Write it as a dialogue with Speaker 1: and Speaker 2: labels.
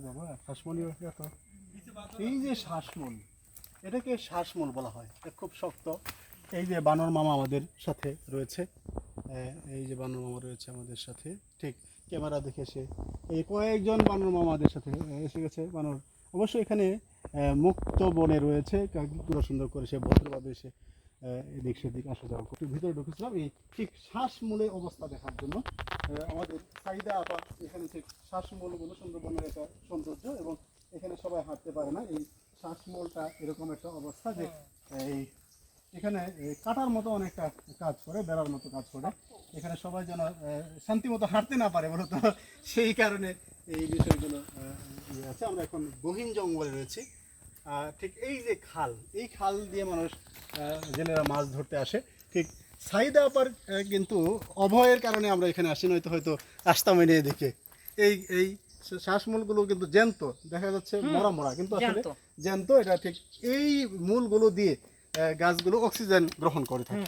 Speaker 1: বাবা শ্বাসমূল এত, এই যে শ্বাসমূল, এটাকে শ্বাসমূল বলা হয়। এটা খুব শক্ত। এই যে বানর মামা আমাদের সাথে রয়েছে, এই যে বানর মামা রয়েছে আমাদের সাথে, ঠিক ক্যামেরা দেখে এসে এই কয়েকজন বানর মামা আমাদের সাথে এসে গেছে। বানর অবশ্যই এখানে মুক্ত বনে রয়েছে, পুরো সুন্দর করে সে ভদ্রভাবে এসে এদিক সেদিক আসা যাওয়া একটু ভিতরে ঢুকেছিলাম এই ঠিক শ্বাসমূলে অবস্থা দেখার জন্য। আমাদের সাইদা আপা এখানে ঠিক শ্বাসমূলগুলো সুন্দরবনের একটা সৌন্দর্য, এবং এখানে সবাই হাঁটতে পারে না। এই শ্বাসমূলটা এরকম একটা অবস্থা যে এই এখানে কাটার মতো অনেকটা কাজ করে, বেড়ার মতো কাজ করে। এখানে সবাই যেন শান্তি মতো হাঁটতে না পারে বলতো, সেই কারণে এই বিষয়গুলো আছে। আমরা এখন গহীন জঙ্গলে রয়েছি। ঠিক এই যে খাল, এই খাল দিয়ে মানুষ জেলেরা মাছ ধরতে আসে। ঠিক সাইদা আপার কিন্তু অভয়ের কারণে আমরা এখানে আসি, নয়তো হয়তো আসতাম এনে দেখে। এই এই শ্বাসমূলগুলো কিন্তু জ্যান্ত দেখা যাচ্ছে, মরা মরা, কিন্তু আসলে জ্যান্ত। এটা ঠিক এই মূলগুলো দিয়ে গাছগুলো অক্সিজেন গ্রহণ করে থাকে।